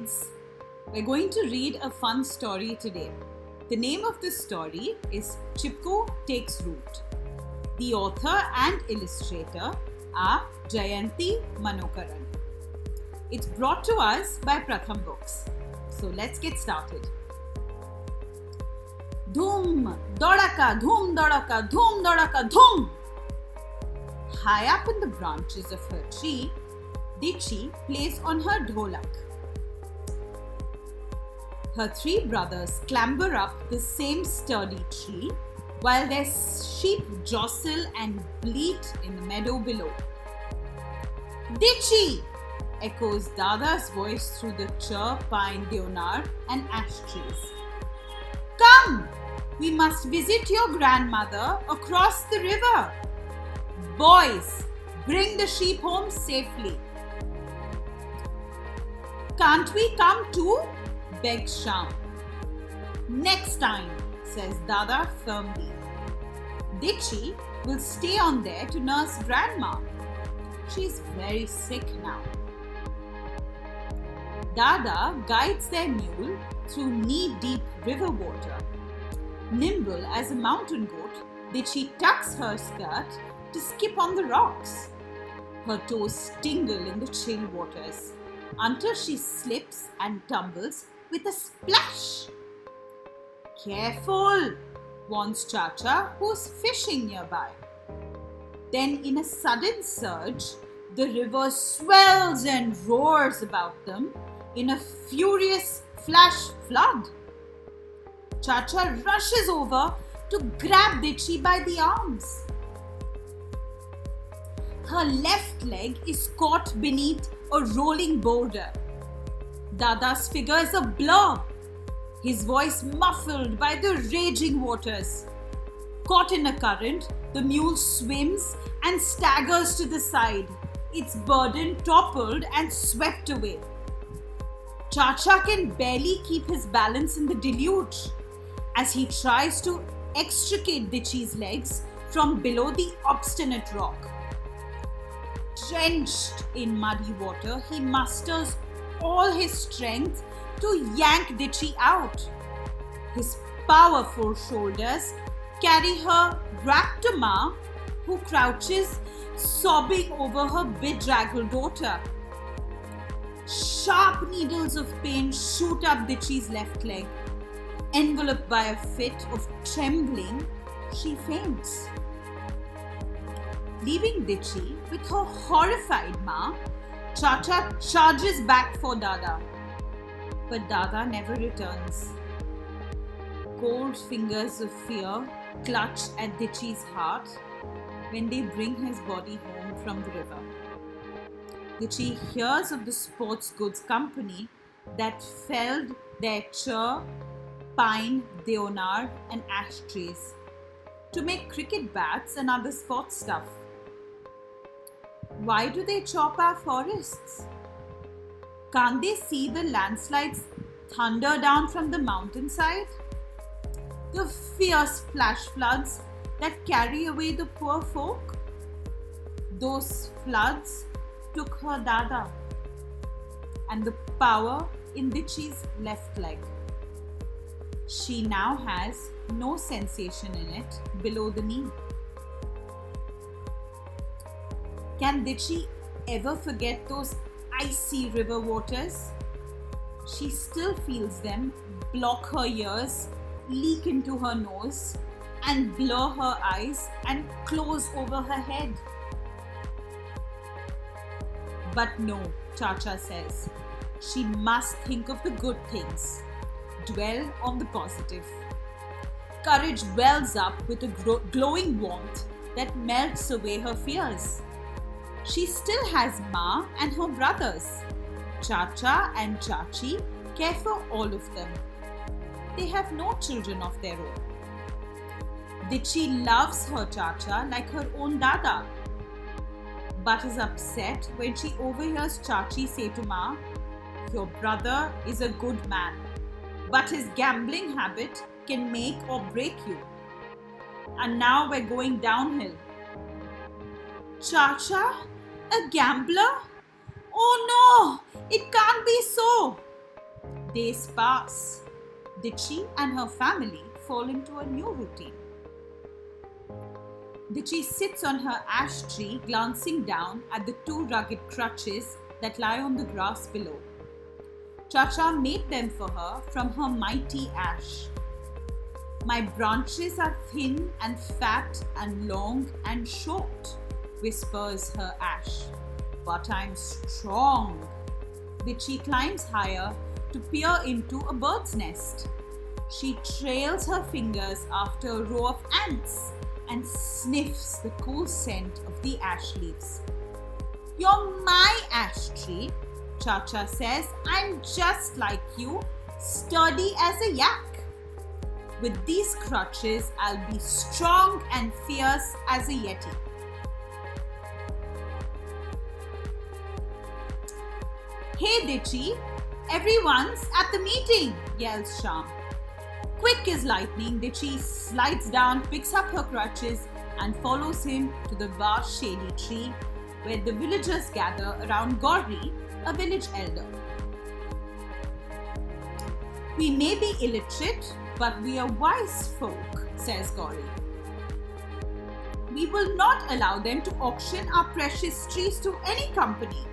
kids. We're going to read a fun story today. The name of this story is Chipko Takes Root. The author and illustrator are Jayanti Manokaran. It's brought to us by Pratham Books. So let's get started. Dhum, dodaka, dhum, dodaka, dhum, dodaka, dhum. High up in the branches of her tree, Dichi plays on her dholak. Her three brothers clamber up the same sturdy tree while their sheep jostle and bleat in the meadow below. Dichi! Echoes Dada's voice through the chir, pine, deonar and ash trees. Come! We must visit your grandmother across the river. Boys, bring the sheep home safely. Can't we come too? Begged Sham. Next time, says Dada firmly. Dichi will stay on there to nurse grandma. She's very sick now. Dada guides their mule through knee-deep river water. Nimble as a mountain goat, Dichi tucks her skirt to skip on the rocks. Her toes tingle in the chill waters until she slips and tumbles with a splash. Careful, warns Chacha, who's fishing nearby. Then in a sudden surge, the river swells and roars about them in a furious flash flood. Chacha rushes over to grab Dichi by the arms. Her left leg is caught beneath a rolling boulder. Dada's figure is a blur, his voice muffled by the raging waters. Caught in a current, the mule swims and staggers to the side, its burden toppled and swept away. Chacha can barely keep his balance in the deluge as he tries to extricate Dichi's legs from below the obstinate rock. Drenched in muddy water, he musters all his strength to yank Dichi out. His powerful shoulders carry her back to Ma, who crouches sobbing over her bedraggled daughter. Sharp needles of pain shoot up Dichi's left leg. Enveloped by a fit of trembling, she faints. Leaving Dichi with her horrified Ma, Chacha charges back for Dada. But Dada never returns. Cold fingers of fear clutch at Dichi's heart when they bring his body home from the river. Dichi hears of the sports goods company that felled their chir, pine, deonar and ash trees to make cricket bats and other sports stuff. Why do they chop our forests? Can't they see the landslides thunder down from the mountainside? The fierce flash floods that carry away the poor folk? Those floods took her Dada and the power in Dichi's left leg. She now has no sensation in it below the knee. Can Dichi ever forget those icy river waters? She still feels them block her ears, leak into her nose, and blur her eyes and close over her head. But no, Chacha says, she must think of the good things. Dwell on the positive. Courage wells up with a glowing warmth that melts away her fears. She still has Ma and her brothers. Chacha and Chachi care for all of them. They have no children of their own. Dichi loves her Chacha like her own Dada, but is upset when she overhears Chachi say to Ma, "Your brother is a good man, but his gambling habit can make or break you. And now we're going downhill." Chacha? A gambler? Oh no! It can't be so! Days pass. Ditchy and her family fall into a new routine. Ditchy sits on her ash tree, glancing down at the two rugged crutches that lie on the grass below. Chacha made them for her from her mighty ash. My branches are thin and fat and long and short, whispers her ash. But I'm strong. Ditchy climbs higher to peer into a bird's nest. She trails her fingers after a row of ants and sniffs the cool scent of the ash leaves. You're my ash tree, Chacha says. I'm just like you, sturdy as a yak. With these crutches, I'll be strong and fierce as a yeti. Hey Ditchy, everyone's at the meeting, yells Sham. Quick as lightning, Ditchy slides down, picks up her crutches and follows him to the vast shady tree where the villagers gather around Gauri, a village elder. We may be illiterate, but we are wise folk, says Gauri. We will not allow them to auction our precious trees to any company.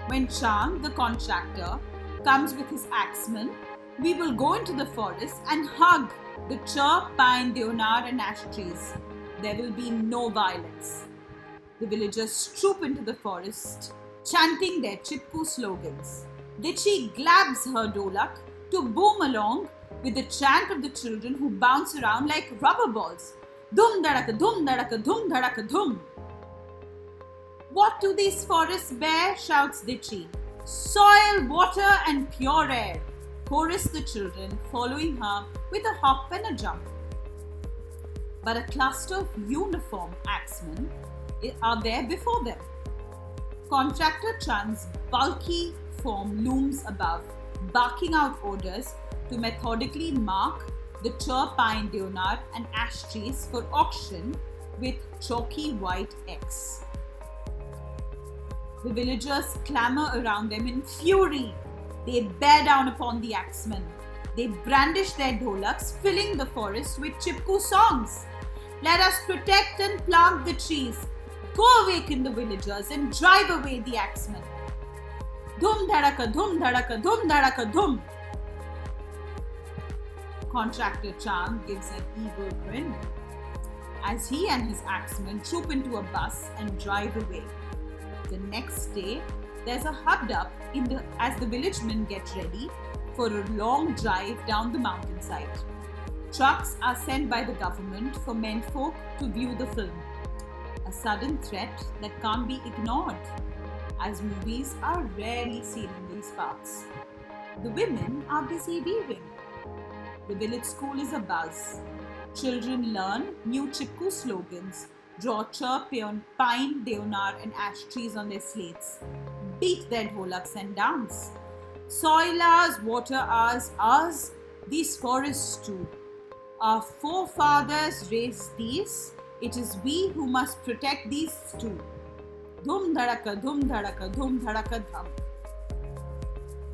When Chand, the contractor, comes with his axeman, we will go into the forest and hug the chir, pine, deonar and ash trees. There will be no violence. The villagers troop into the forest, chanting their Chipku slogans. Ditchy grabs her dholak to boom along with the chant of the children who bounce around like rubber balls. Dhum dhadaka, dhum dhadaka, dhum dhadaka, dhum. What do these forests bear? Shouts Ditchy. Soil, water and pure air, chorus the children, following her with a hop and a jump. But a cluster of uniform axemen are there before them. Contractor Chand's bulky form looms above, barking out orders to methodically mark the chir, pine, deonar and ash trees for auction with chalky white X. The villagers clamour around them in fury. They bear down upon the axemen. They brandish their dholaks, filling the forest with Chipku songs. Let us protect and plant the trees. Go awaken the villagers and drive away the axemen. Dhum dhadaka, dhum dhadaka, dhum dhadaka, dhum. Contractor Chand gives an evil grin as he and his axemen troop into a bus and drive away. The next day, there's a hubbub as the villagemen get ready for a long drive down the mountainside. Trucks are sent by the government for menfolk to view the film. A sudden threat that can't be ignored, as movies are rarely seen in these parts. The women are busy weaving. The village school is abuzz. Children learn new Chipku slogans, draw chir, pine, deonar and ash trees on their slates, beat their dholaks and dance. Soil ours, water ours, these forests too. Our forefathers raised these, it is we who must protect these too. Dhum dhadaka, dhum dhadaka, dhum dhadaka, dhum.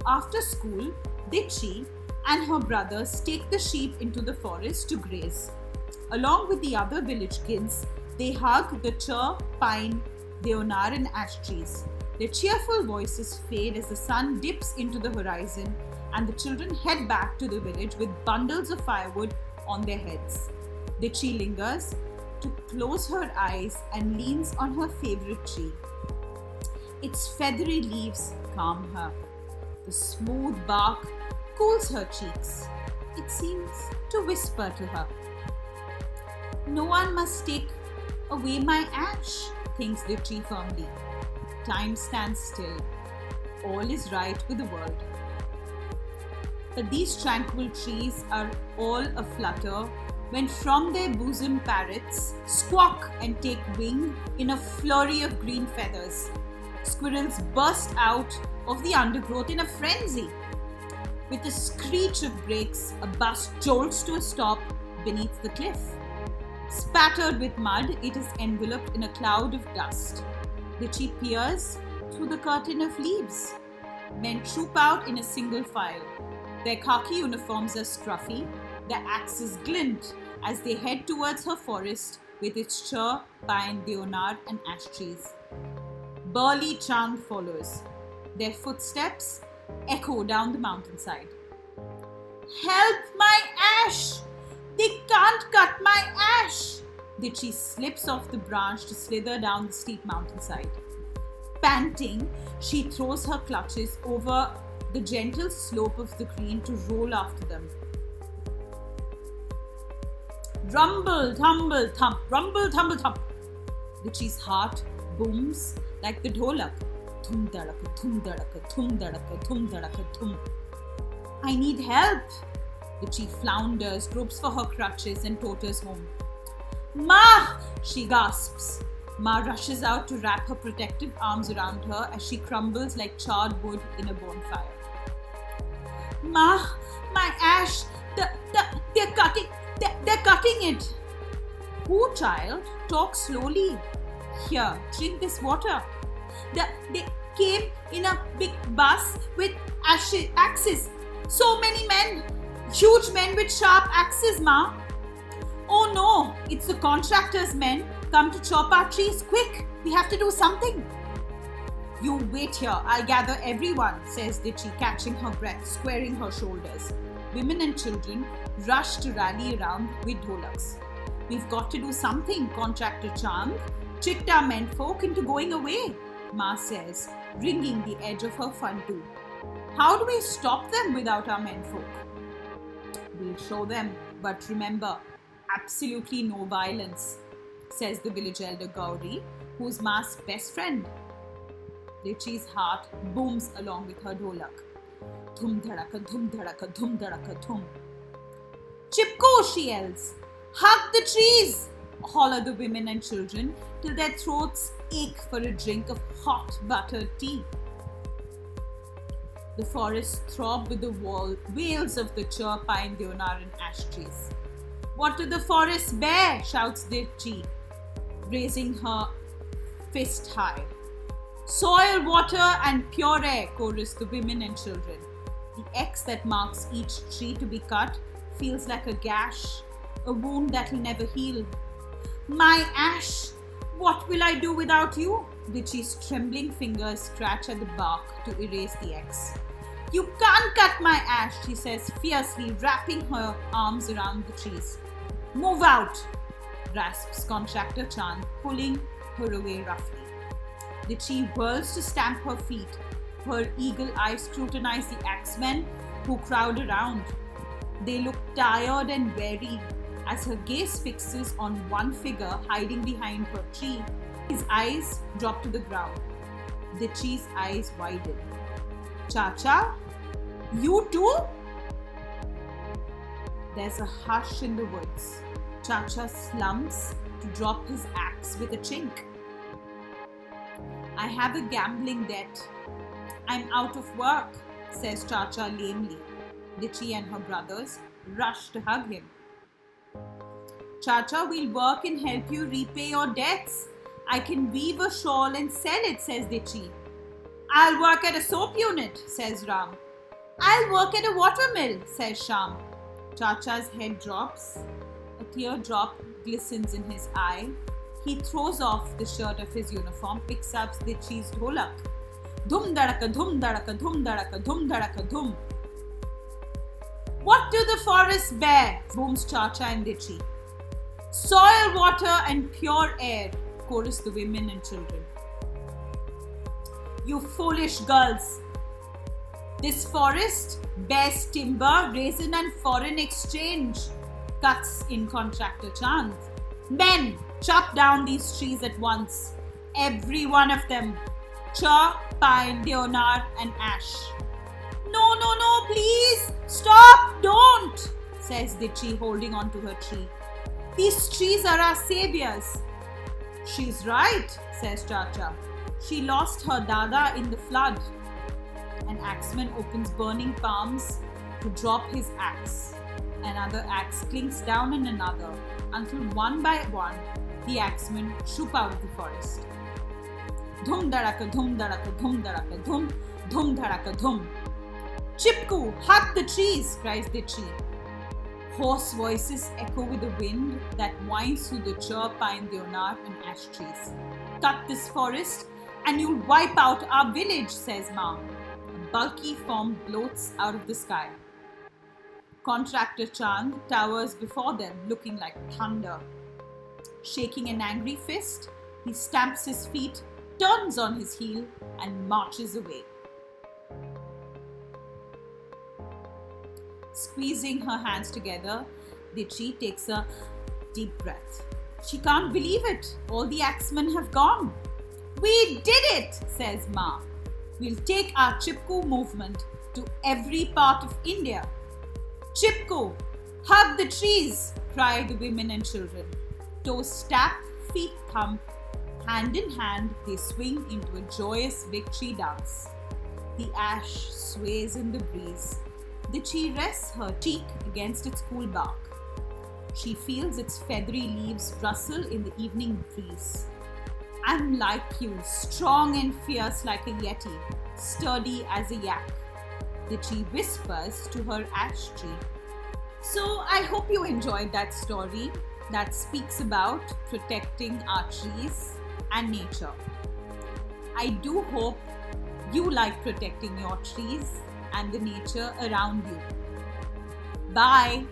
After school, Ditchy and her brothers take the sheep into the forest to graze. Along with the other village kids, they hug the chir, pine, deonar and ash trees. Their cheerful voices fade as the sun dips into the horizon and the children head back to the village with bundles of firewood on their heads. Ditchy lingers to close her eyes and leans on her favorite tree. Its feathery leaves calm her. The smooth bark cools her cheeks. It seems to whisper to her. No one must take away my ash, thinks Ditchy firmly. Time stands still. All is right with the world. But these tranquil trees are all aflutter when from their bosom parrots squawk and take wing in a flurry of green feathers. Squirrels burst out of the undergrowth in a frenzy. With a screech of brakes, a bus jolts to a stop beneath the cliff. Spattered with mud, it is enveloped in a cloud of dust. Ditchy peers through the curtain of leaves. Men troop out in a single file. Their khaki uniforms are scruffy, their axes glint as they head towards her forest with its cher, pine, deonar and ash trees. Burly Chand follows. Their footsteps echo down the mountainside. Help my ash! They can't cut my ash! Dichi slips off the branch to slither down the steep mountainside. Panting, she throws her clutches over the gentle slope of the green to roll after them. Rumble, tumble, thump, rumble, tumble, thump. Dichi's heart booms like the dholak. Thum dadaka, thum dadaka, thum dadaka, thum dadaka, thum. I need help. Dichi flounders, gropes for her crutches and totters home. Ma! She gasps. Ma rushes out to wrap her protective arms around her as she crumbles like charred wood in a bonfire. Ma! My ash! They're cutting it! Who, child? Talk slowly. Here, drink this water. They came in a big bus with axes. So many men. Huge men with sharp axes, Ma. Oh no, it's the contractors' men. Come to chop our trees, quick. We have to do something. You wait here, I'll gather everyone, says Dichi, catching her breath, squaring her shoulders. Women and children rush to rally around with dholaks. We've got to do something, Contractor Chand. Tricked our menfolk into going away, Ma says, wringing the edge of her fantu. How do we stop them without our menfolk? We'll show them, but remember, absolutely no violence, says the village elder Gauri, who's Ma's best friend. Dichi's heart booms along with her dholak. Dhum dhadaka, dhum dhadaka, dhum dhadaka, dhum. Chipko, she yells. Hug the trees, holler the women and children till their throats ache for a drink of hot buttered tea. The forests throb with the wails of the cher, pine, deonar and ash trees. What do the forests bear? Shouts Dichi, raising her fist high. Soil, water and pure air, chorus the women and children. The X that marks each tree to be cut feels like a gash, a wound that'll never heal. My ash, what will I do without you? Dichi's trembling fingers scratch at the bark to erase the X. You can't cut my ash, she says fiercely, wrapping her arms around the trees. Move out, rasps Contractor Chand, pulling her away roughly. Dichi whirls to stamp her feet. Her eagle eyes scrutinize the axemen who crowd around. They look tired and weary as her gaze fixes on one figure hiding behind her tree. His eyes drop to the ground. Dichi's eyes widen. Chacha? You too? There's a hush in the woods. Chacha slumps to drop his axe with a chink. I have a gambling debt. I'm out of work, says Chacha lamely. Dichi and her brothers rush to hug him. Chacha, we'll work and help you repay your debts. I can weave a shawl and sell it, says Dichi. I'll work at a soap unit, says Ram. I'll work at a watermill, says Sham. Chacha's head drops. A teardrop glistens in his eye. He throws off the shirt of his uniform, picks up Dichi's dholak. Dhum dadaka, dhum dadaka, dhum dadaka, dhum dadaka, dhum. What do the forests bear? Booms Chacha and Dichi. Soil, water and pure air, chorus the women and children. You foolish girls. This forest bears timber, resin and foreign exchange, cuts in Contractor Chand. Men, chop down these trees at once. Every one of them. Cher, pine, deonar and ash. No, no, no, please. Stop, don't, says Dichi, holding on to her tree. These trees are our saviors. She's right, says Chacha. She lost her dada in the flood. An axeman opens burning palms to drop his axe. Another axe clinks down in another until one by one the axemen troop out of the forest. Dhum dadaka, dhum dadaka, dhum dadaka, dhum. Dhum dharaka dhum. Chipku, hug the trees, cries the tree. Hoarse voices echo with the wind that winds through the chir pine, deonar, and ash trees. Cut this forest and you'll wipe out our village, says Ma. A bulky form bloats out of the sky. Contractor Chand towers before them, looking like thunder. Shaking an angry fist, he stamps his feet, turns on his heel, and marches away. Squeezing her hands together, Dichi takes a deep breath. She can't believe it. All the axemen have gone. We did it, says Ma. We'll take our Chipko movement to every part of India. Chipko, hug the trees, cry the women and children. Toes tap, feet thump. Hand in hand, they swing into a joyous victory dance. The ash sways in the breeze. Dichi rests her cheek against its cool bark. She feels its feathery leaves rustle in the evening breeze. I'm like you, strong and fierce like a yeti, sturdy as a yak, Dichi whispers to her ash tree. So I hope you enjoyed that story that speaks about protecting our trees and nature. I do hope you like protecting your trees and the nature around you. Bye.